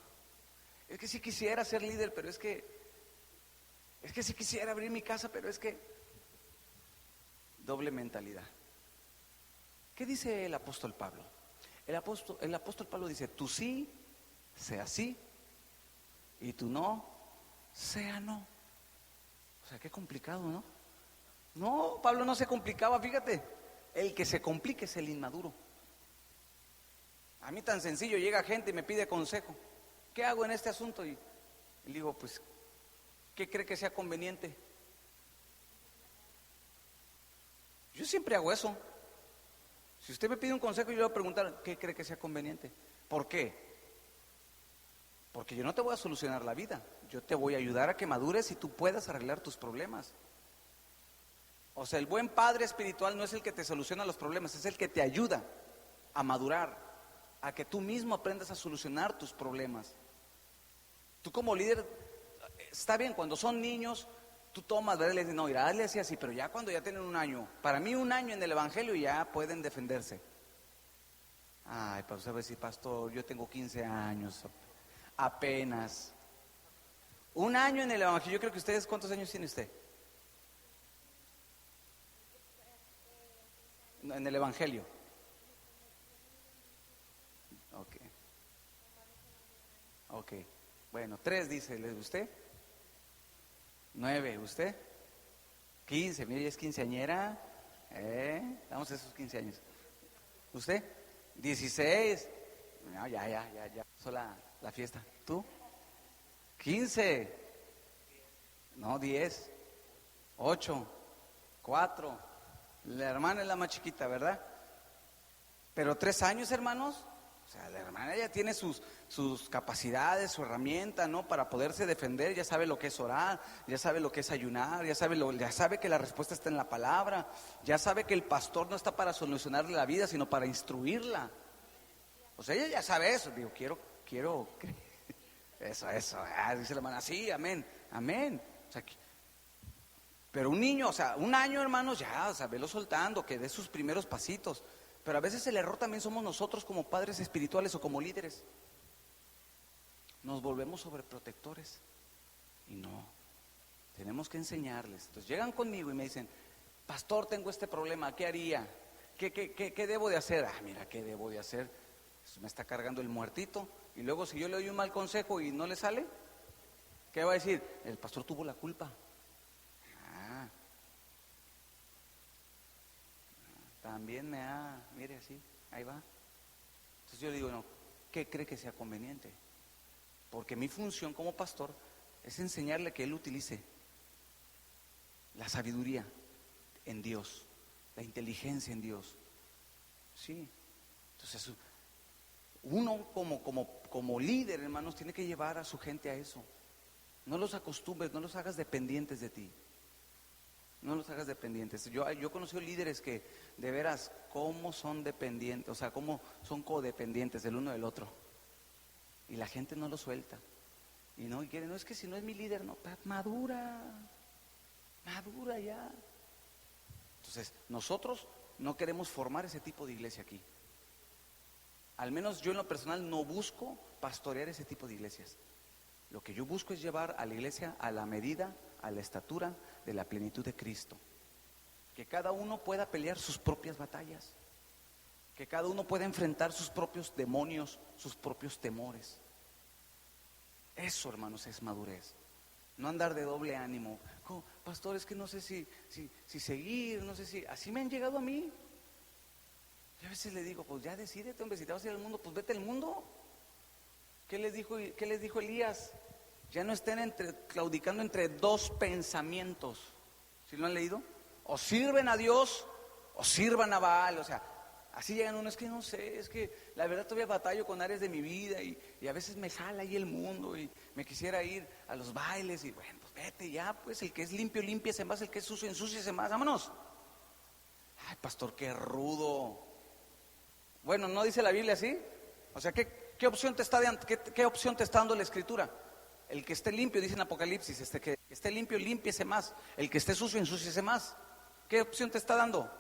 Speaker 1: Es que sí quisiera ser líder, pero es que sí quisiera abrir mi casa, pero es que... Doble mentalidad. ¿Qué dice el apóstol Pablo? El apóstol Pablo dice, tú sí, sea sí, y tú no, sea no. O sea, qué complicado, ¿no? No, Pablo no se complicaba, fíjate. El que se complica es el inmaduro. A mí tan sencillo, llega gente y me pide consejo. ¿Qué hago en este asunto? Y le digo, pues, ¿qué cree que sea conveniente? Yo siempre hago eso. Si usted me pide un consejo, yo le voy a preguntar, ¿qué cree que sea conveniente? ¿Por qué? Porque yo no te voy a solucionar la vida. Yo te voy a ayudar a que madures y tú puedas arreglar tus problemas. O sea, el buen padre espiritual no es el que te soluciona los problemas, es el que te ayuda a madurar, a que tú mismo aprendas a solucionar tus problemas. Tú como líder, está bien, cuando son niños, tú tomas, ¿verdad? Y le dices, no, mira, hazle así, pero ya cuando ya tienen un año, para mí un año en el evangelio ya pueden defenderse. Ay, pues usted va a decir, pastor, yo tengo 15 años, apenas. Un año en el evangelio, yo creo que ustedes, ¿cuántos años tiene usted? En el evangelio. Ok, bueno, 3 dice, ¿usted? 9, ¿usted? 15, mire, ella es quinceañera. Damos esos 15 años. ¿Usted? 16. No, ya. Sola la fiesta. ¿Tú? 15. No, 10. 8. 4. La hermana es la más chiquita, ¿verdad? Pero 3 años, hermanos. O sea, la hermana ya tiene sus capacidades, su herramienta, ¿no? Para poderse defender, ya sabe lo que es orar, ya sabe lo que es ayunar, ya sabe que la respuesta está en la palabra, ya sabe que el pastor no está para solucionarle la vida, sino para instruirla. O sea, ella ya sabe eso. Digo, quiero, eso, dice la hermana, sí, amén. O sea, pero un niño, o sea, un año, hermanos, ya, o sea, velo soltando, que dé sus primeros pasitos. Pero a veces el error también somos nosotros como padres espirituales o como líderes. Nos volvemos sobreprotectores. Y no, tenemos que enseñarles. Entonces llegan conmigo y me dicen, pastor, tengo este problema, ¿qué haría? ¿Qué debo de hacer? Mira, ¿qué debo de hacer? Pues me está cargando el muertito. Y luego si yo le doy un mal consejo y no le sale, ¿qué va a decir? El pastor tuvo la culpa. También mire así, ahí va. Entonces yo le digo, no, ¿qué cree que sea conveniente? Porque mi función como pastor es enseñarle que él utilice la sabiduría en Dios, la inteligencia en Dios. Sí. Entonces uno como líder, hermanos, tiene que llevar a su gente a eso. No los acostumbres, no los hagas dependientes de ti. No los hagas dependientes. Yo he conocido líderes que de veras cómo son dependientes, o sea, cómo son codependientes del uno del otro. Y la gente no lo suelta. y quiere, no, es que si no es mi líder, no, madura ya. Entonces, nosotros no queremos formar ese tipo de iglesia aquí. Al menos yo en lo personal no busco pastorear ese tipo de iglesias. Lo que yo busco es llevar a la iglesia a la medida, a la estatura de la plenitud de Cristo. Que cada uno pueda pelear sus propias batallas. Que cada uno pueda enfrentar sus propios demonios, sus propios temores. Eso, hermanos, es madurez. No andar de doble ánimo. Oh, pastor, es que no sé si seguir, no sé si... Así me han llegado a mí. Yo a veces le digo, pues ya decídete, hombre, si te vas a ir al mundo, pues vete al mundo. ¿Qué les dijo Elías? Ya no estén claudicando entre dos pensamientos. ¿Sí lo han leído? O sirven a Dios o sirvan a Baal. O sea, así llegan uno, es que no sé, es que la verdad todavía batallo con áreas de mi vida y a veces me jala ahí el mundo y me quisiera ir a los bailes y bueno, pues vete ya, pues el que es limpio, límpiese más, el que es sucio, ensúciese más, vámonos. Ay, pastor, qué rudo. Bueno, ¿no dice la Biblia así? O sea, ¿qué opción te está qué opción te está dando la Escritura? El que esté limpio, dice en Apocalipsis, que esté limpio, límpiese más. El que esté sucio, ensúciese más. ¿Qué opción te está dando?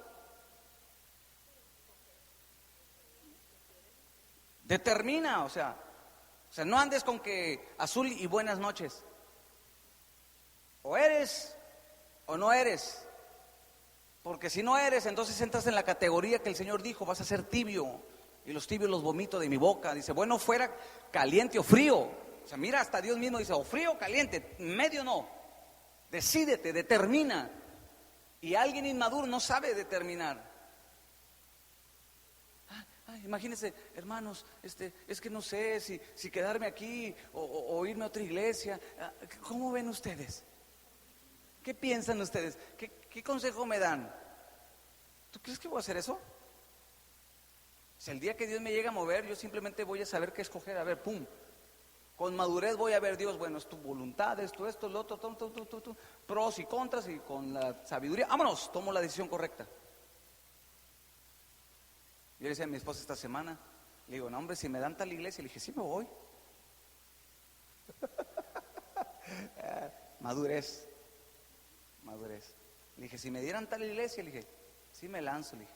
Speaker 1: Determina, o sea, no andes con que azul y buenas noches. O eres o no eres. Porque si no eres, entonces entras en la categoría que el Señor dijo, vas a ser tibio. Y los tibios los vomito de mi boca. Dice, bueno, fuera caliente o frío. O sea, mira, hasta Dios mismo dice, o frío o caliente, medio no. Decídete, determina. Y alguien inmaduro no sabe determinar. Imagínense, hermanos, es que no sé si quedarme aquí o irme a otra iglesia. ¿Cómo ven ustedes? ¿Qué piensan ustedes? ¿Qué consejo me dan? ¿Tú crees que voy a hacer eso? Si el día que Dios me llega a mover, yo simplemente voy a saber qué escoger. A ver, pum. Con madurez voy a ver, Dios, bueno, es tu voluntad, es tu esto, lo otro, pros y contras, y con la sabiduría, vámonos, tomo la decisión correcta. Yo le decía a mi esposa esta semana, le digo, no, hombre, si me dan tal iglesia, le dije, sí me voy. Madurez. Le dije, si me dieran tal iglesia, le dije, sí me lanzo, le dije,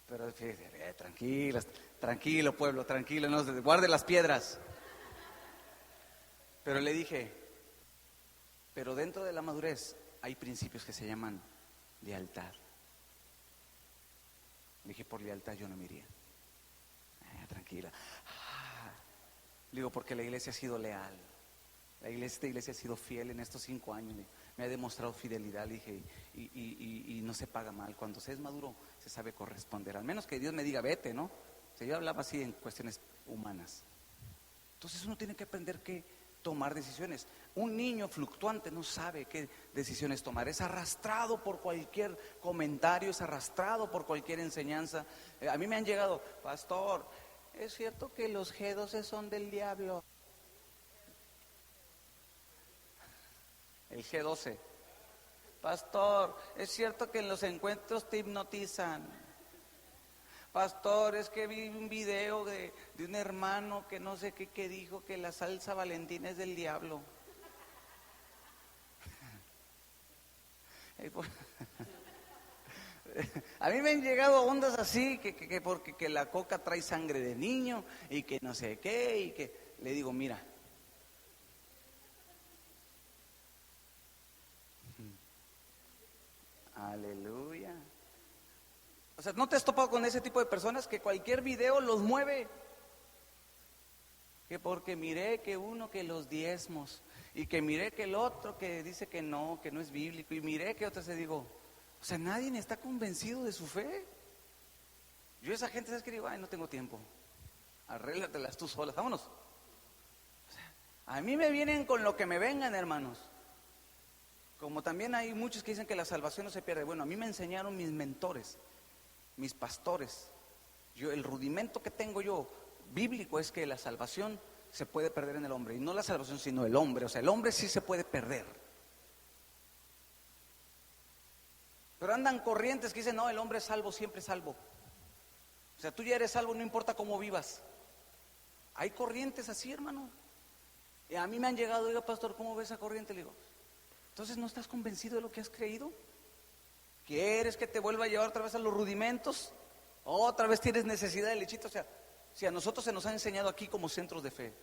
Speaker 1: pero fíjate, tranquilo pueblo, tranquilo, no, guarde las piedras. Pero le dije, pero dentro de la madurez hay principios que se llaman lealtad. Le dije, por lealtad yo no me iría. Tranquila. Le digo, porque la iglesia ha sido leal. Esta iglesia ha sido fiel en estos 5 años. Me ha demostrado fidelidad, le dije, y no se paga mal. Cuando se es maduro, se sabe corresponder. Al menos que Dios me diga, vete, ¿no? O sea, yo hablaba así en cuestiones humanas. Entonces uno tiene que aprender que tomar decisiones. Un niño fluctuante no sabe qué decisiones tomar. Es arrastrado por cualquier comentario, es arrastrado por cualquier enseñanza. A mí me han llegado, pastor, ¿es cierto que los G12 son del diablo? El G12. Pastor, ¿es cierto que en los encuentros te hipnotizan? Pastor, es que vi un video de un hermano que no sé qué dijo que la salsa Valentina es del diablo. A mí me han llegado ondas así, que porque la coca trae sangre de niño y que no sé qué, y que le digo, mira, aleluya. O sea, ¿no te has topado con ese tipo de personas que cualquier video los mueve? Que porque miré que uno que los diezmos, y que miré que el otro que dice que no es bíblico, y miré que otro se digo, o sea, nadie está convencido de su fe. Yo a esa gente, ¿sabes qué digo? Ay, no tengo tiempo, arréglatelas tú solas, vámonos. O sea, a mí me vienen con lo que me vengan, hermanos. Como también hay muchos que dicen que la salvación no se pierde. Bueno, a mí me enseñaron mis mentores, mis pastores. El rudimento que tengo yo bíblico es que la salvación se puede perder en el hombre, y no la salvación sino el hombre. O sea, el hombre sí se puede perder, pero andan corrientes que dicen, no, el hombre es salvo, siempre es salvo. O sea, tú ya eres salvo, no importa cómo vivas. Hay corrientes así, hermano. Y a mí me han llegado, oiga pastor, ¿cómo ves esa corriente? Le digo, entonces ¿no estás convencido de lo que has creído? ¿Quieres que te vuelva a llevar otra vez a los rudimentos? ¿Otra vez tienes necesidad de lechita? O sea, si a nosotros se nos ha enseñado aquí como centros de fe,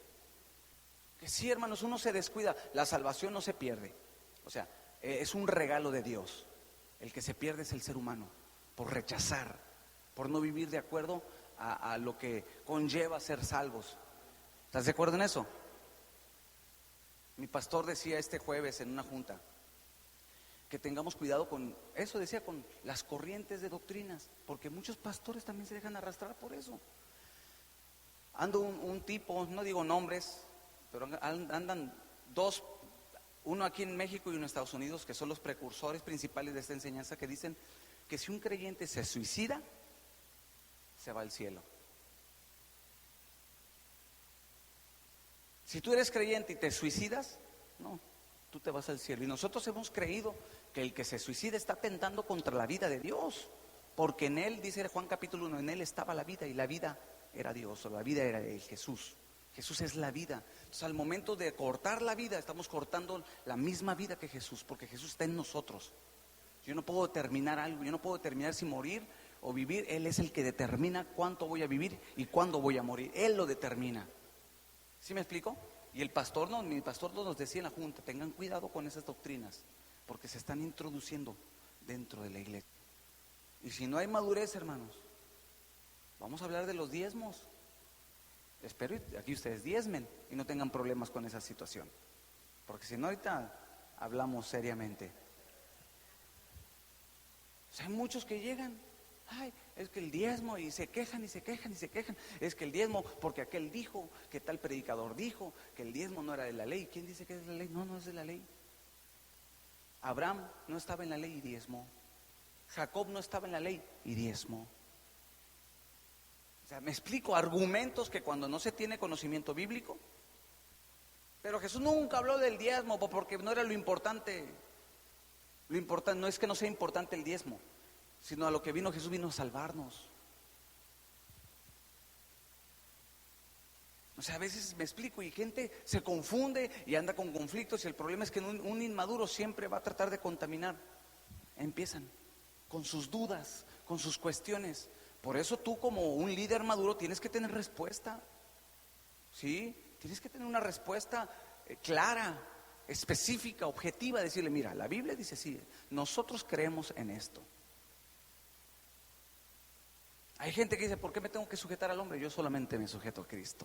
Speaker 1: que sí, hermanos, uno se descuida, la salvación no se pierde. O sea, es un regalo de Dios. El que se pierde es el ser humano, por rechazar, por no vivir de acuerdo a lo que conlleva ser salvos. ¿Estás de acuerdo en eso? Mi pastor decía este jueves en una junta que tengamos cuidado con eso, decía, con las corrientes de doctrinas, porque muchos pastores también se dejan arrastrar por eso. Anda un tipo, no digo nombres, pero andan dos, uno aquí en México y uno en Estados Unidos, que son los precursores principales de esta enseñanza, que dicen que si un creyente se suicida, se va al cielo. Si tú eres creyente y te suicidas, no, tú te vas al cielo. Y nosotros hemos creído que el que se suicida está atentando contra la vida de Dios, porque en él, dice Juan capítulo 1, en él estaba la vida y la vida era Dios, o la vida era el Jesús. Jesús es la vida. Entonces, al momento de cortar la vida, estamos cortando la misma vida que Jesús, porque Jesús está en nosotros. Yo no puedo determinar algo, yo no puedo determinar si morir o vivir. Él es el que determina cuánto voy a vivir y cuándo voy a morir. Él lo determina. ¿Sí me explico? Y el pastor, no, mi pastor nos decía en la junta, tengan cuidado con esas doctrinas, porque se están introduciendo dentro de la iglesia. Y si no hay madurez, hermanos, vamos a hablar de los diezmos. Espero que aquí ustedes diezmen y no tengan problemas con esa situación, porque si no, ahorita hablamos seriamente. O sea, hay muchos que llegan, ay, es que el diezmo, y se quejan y se quejan y se quejan. Es que el diezmo, porque aquel dijo, que tal predicador dijo, que el diezmo no era de la ley. ¿Quién dice que es de la ley? No, no es de la ley. Abraham no estaba en la ley y diezmó. Jacob no estaba en la ley y diezmó. O sea, me explico, argumentos que cuando no se tiene conocimiento bíblico. Pero Jesús nunca habló del diezmo, porque no era lo importante. Lo importante no es que no sea importante el diezmo, sino a lo que vino Jesús, vino a salvarnos. O sea, a veces me explico y gente se confunde y anda con conflictos, y el problema es que un inmaduro siempre va a tratar de contaminar. Empiezan con sus dudas, con sus cuestiones. Por eso tú, como un líder maduro, tienes que tener respuesta. ¿Sí? Tienes que tener una respuesta clara, específica, objetiva, decirle, mira, la Biblia dice sí, nosotros creemos en esto. Hay gente que dice, ¿por qué me tengo que sujetar al hombre? Yo solamente me sujeto a Cristo.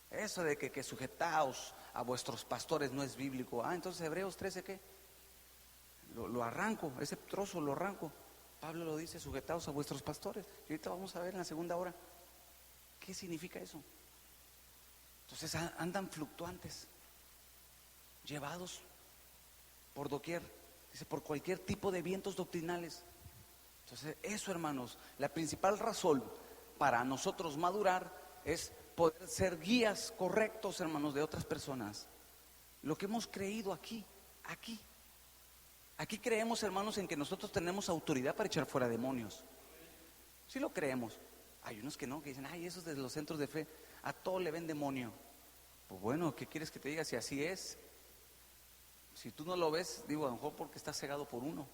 Speaker 1: Eso de que sujetaos a vuestros pastores no es bíblico. Entonces Hebreos 13, ¿qué? Lo arranco, ese trozo lo arranco. Pablo lo dice, sujetaos a vuestros pastores. Y ahorita vamos a ver en la segunda hora ¿qué significa eso? Entonces andan fluctuantes, llevados por doquier, dice, por cualquier tipo de vientos doctrinales. Entonces eso, hermanos, la principal razón para nosotros madurar es poder ser guías correctos, hermanos, de otras personas. Lo que hemos creído aquí creemos, hermanos, en que nosotros tenemos autoridad para echar fuera demonios. Sí lo creemos. Hay unos que no, que dicen, ay, esos de los centros de fe, a todo le ven demonio. Pues bueno, ¿qué quieres que te diga? Si así es, si tú no lo ves, digo, a lo mejor porque estás cegado por uno.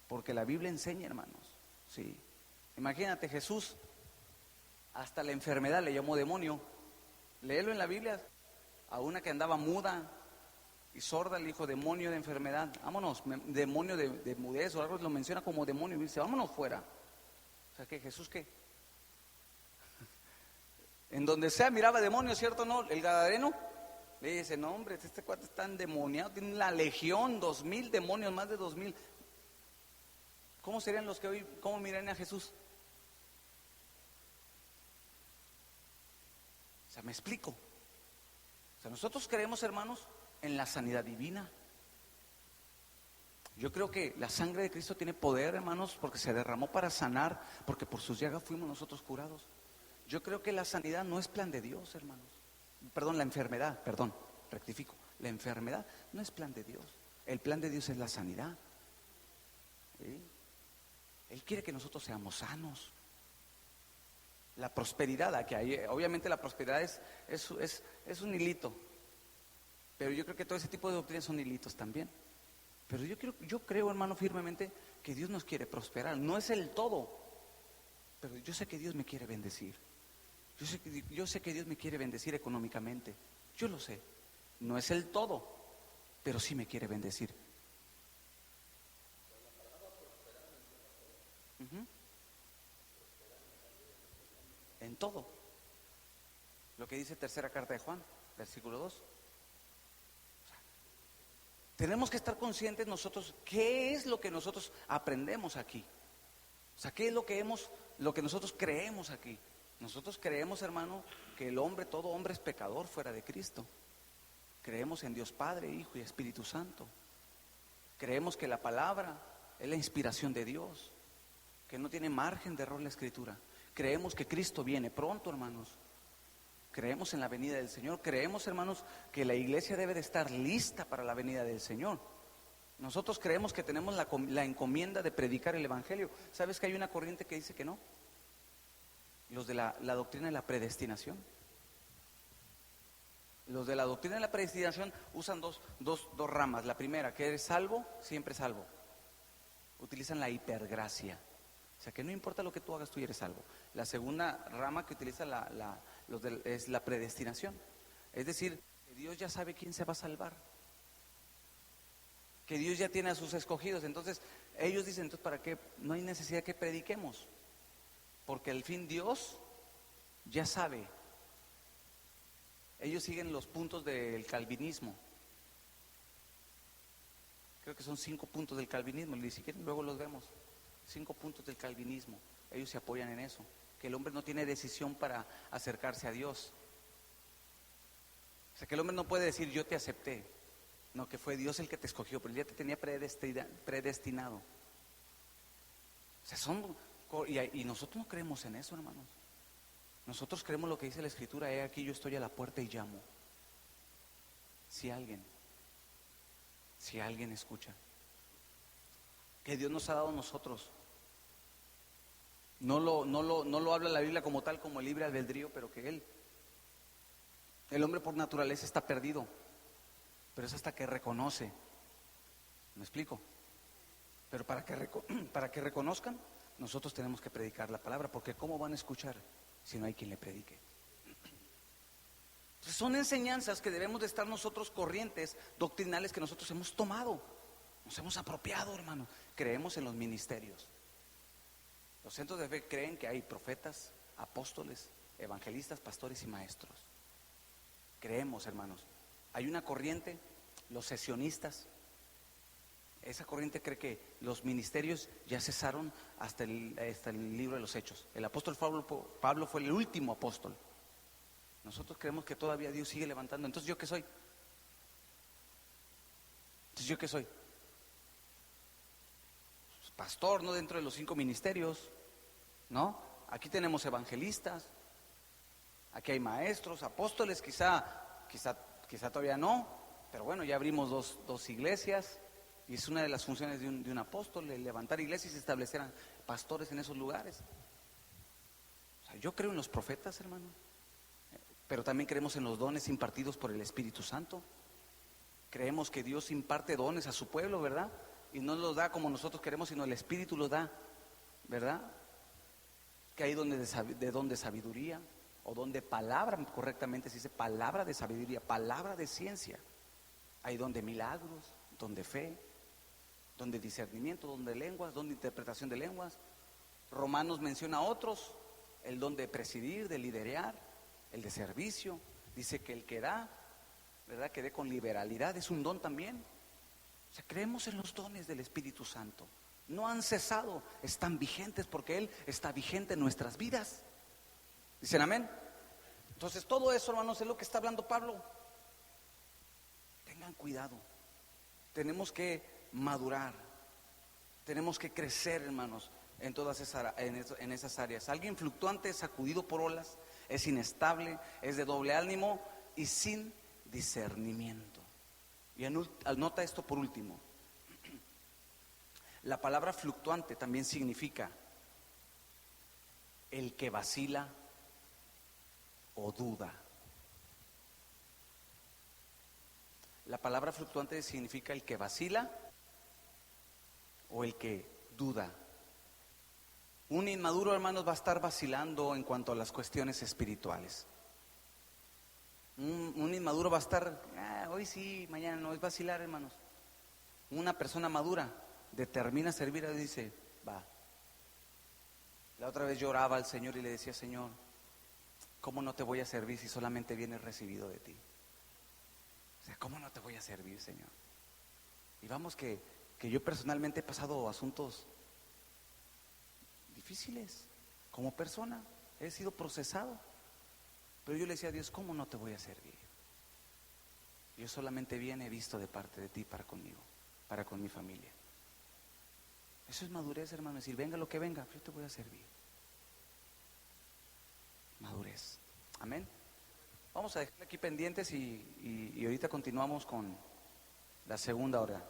Speaker 1: Porque la Biblia enseña, hermanos. Sí. Imagínate, Jesús hasta la enfermedad le llamó demonio. Léelo en la Biblia. A una que andaba muda y sorda le dijo demonio de enfermedad. Vámonos, demonio de mudez o algo, lo menciona como demonio y dice, vámonos fuera. O sea, que Jesús, ¿qué? En donde sea miraba demonios, ¿cierto? No, el gadareno le dice, no hombre, este cuate está endemoniado, tiene la legión, 2000 demonios, más de 2000. ¿Cómo serían los que hoy, cómo miran a Jesús? O sea, me explico. O sea, nosotros creemos, hermanos, en la sanidad divina. Yo creo que la sangre de Cristo tiene poder, hermanos, porque se derramó para sanar, porque por sus llagas fuimos nosotros curados. Yo creo que la sanidad no es plan de Dios, hermanos. Perdón, la enfermedad, rectifico. La enfermedad no es plan de Dios. El plan de Dios es la sanidad. ¿Sí? Él quiere que nosotros seamos sanos. La prosperidad que hay, obviamente la prosperidad es un hilito, pero yo creo que todo ese tipo de doctrinas son hilitos también. Pero yo creo, hermano, firmemente que Dios nos quiere prosperar. No es el todo, pero yo sé que Dios me quiere bendecir. Yo sé que Dios me quiere bendecir económicamente. Yo lo sé. No es el todo, pero sí me quiere bendecir. Ujú. En todo. Lo que dice tercera carta de Juan, versículo 2. Tenemos que estar conscientes nosotros qué es lo que nosotros aprendemos aquí. O sea, qué es lo que nosotros creemos aquí. Nosotros creemos, hermano, que todo hombre es pecador fuera de Cristo. Creemos en Dios Padre, Hijo y Espíritu Santo. Creemos que la palabra es la inspiración de Dios, que no tiene margen de error la Escritura. Creemos que Cristo viene pronto, hermanos. Creemos en la venida del Señor. Creemos, hermanos, que la iglesia debe de estar lista para la venida del Señor. Nosotros creemos que tenemos la encomienda de predicar el Evangelio. ¿Sabes que hay una corriente que dice que no? Los de la doctrina de la predestinación. Los de la doctrina de la predestinación usan dos ramas. La primera, que eres salvo, siempre salvo. Utilizan la hipergracia. O sea, que no importa lo que tú hagas, tú eres salvo. La segunda rama que utiliza es la predestinación. Es decir, que Dios ya sabe quién se va a salvar. Que Dios ya tiene a sus escogidos. Entonces, ellos dicen, entonces, ¿para qué? No hay necesidad que prediquemos. Porque al fin Dios ya sabe. Ellos siguen los puntos del calvinismo. Creo que son 5 puntos del calvinismo. Si quieren, luego los vemos. 5 puntos del calvinismo. Ellos se apoyan en eso. Que el hombre no tiene decisión para acercarse a Dios. O sea, que el hombre no puede decir, yo te acepté. No, que fue Dios el que te escogió, pero Él ya te tenía predestinado. O sea, y nosotros no creemos en eso, hermanos. Nosotros creemos lo que dice la Escritura: he aquí, yo estoy a la puerta y llamo. Si alguien escucha, que Dios nos ha dado a nosotros. No lo habla la Biblia como tal, como el libre albedrío, pero que el hombre por naturaleza está perdido, pero es hasta que reconoce. ¿Me explico? Pero para que reconozcan, nosotros tenemos que predicar la palabra, porque ¿cómo van a escuchar si no hay quien le predique? Entonces, son enseñanzas que debemos de estar nosotros corrientes doctrinales que nosotros hemos tomado, nos hemos apropiado, hermano. Creemos en los ministerios. Los centros de fe creen que hay profetas, apóstoles, evangelistas, pastores y maestros. Creemos, hermanos. Hay una corriente, los sesionistas. Esa corriente cree que los ministerios ya cesaron hasta el libro de los Hechos. El apóstol Pablo fue el último apóstol. Nosotros creemos que todavía Dios sigue levantando. Entonces, ¿yo qué soy? Pastor, no dentro de los 5 ministerios, ¿no? Aquí tenemos evangelistas, aquí hay maestros, apóstoles, quizá todavía no, pero bueno, ya abrimos dos iglesias, y es una de las funciones de un apóstol, el levantar iglesias y establecer pastores en esos lugares. O sea, yo creo en los profetas, hermano, pero también creemos en los dones impartidos por el Espíritu Santo. Creemos que Dios imparte dones a su pueblo, ¿verdad? Y no los da como nosotros queremos, sino el Espíritu los da, ¿verdad? Que hay don de sabiduría, o don de palabra, correctamente se dice palabra de sabiduría, palabra de ciencia. Hay don de milagros, don de fe, don de discernimiento, don de lenguas, don de interpretación de lenguas. Romanos menciona a otros, el don de presidir, de liderar, el de servicio. Dice que el que da, ¿verdad?, que dé con liberalidad, es un don también. O sea, creemos en los dones del Espíritu Santo. No han cesado, están vigentes, porque Él está vigente en nuestras vidas. ¿Dicen amén? Entonces, todo eso, hermanos, es lo que está hablando Pablo. Tengan cuidado. Tenemos que madurar. Tenemos que crecer, hermanos, en todas esas áreas. Alguien fluctuante, sacudido por olas, es inestable, es de doble ánimo y sin discernimiento. Y anota esto por último. La palabra fluctuante también significa el que vacila o duda. La palabra fluctuante significa el que vacila o el que duda. Un inmaduro, hermanos, va a estar vacilando en cuanto a las cuestiones espirituales. Un inmaduro va a estar, hoy sí, mañana no, es vacilar, hermanos. Una persona madura determina servir a Dios y dice, va. La otra vez lloraba al Señor y le decía, Señor, ¿cómo no te voy a servir si solamente vienes recibido de ti? O sea, ¿cómo no te voy a servir, Señor? Y vamos que yo personalmente he pasado asuntos difíciles como persona, he sido procesado, pero yo le decía a Dios, ¿cómo no te voy a servir? Yo solamente bien he visto de parte de ti para conmigo, para con mi familia. Eso es madurez, hermano, decir, venga lo que venga, yo te voy a servir. Madurez, amén. Vamos a dejar aquí pendientes y ahorita continuamos con la segunda hora.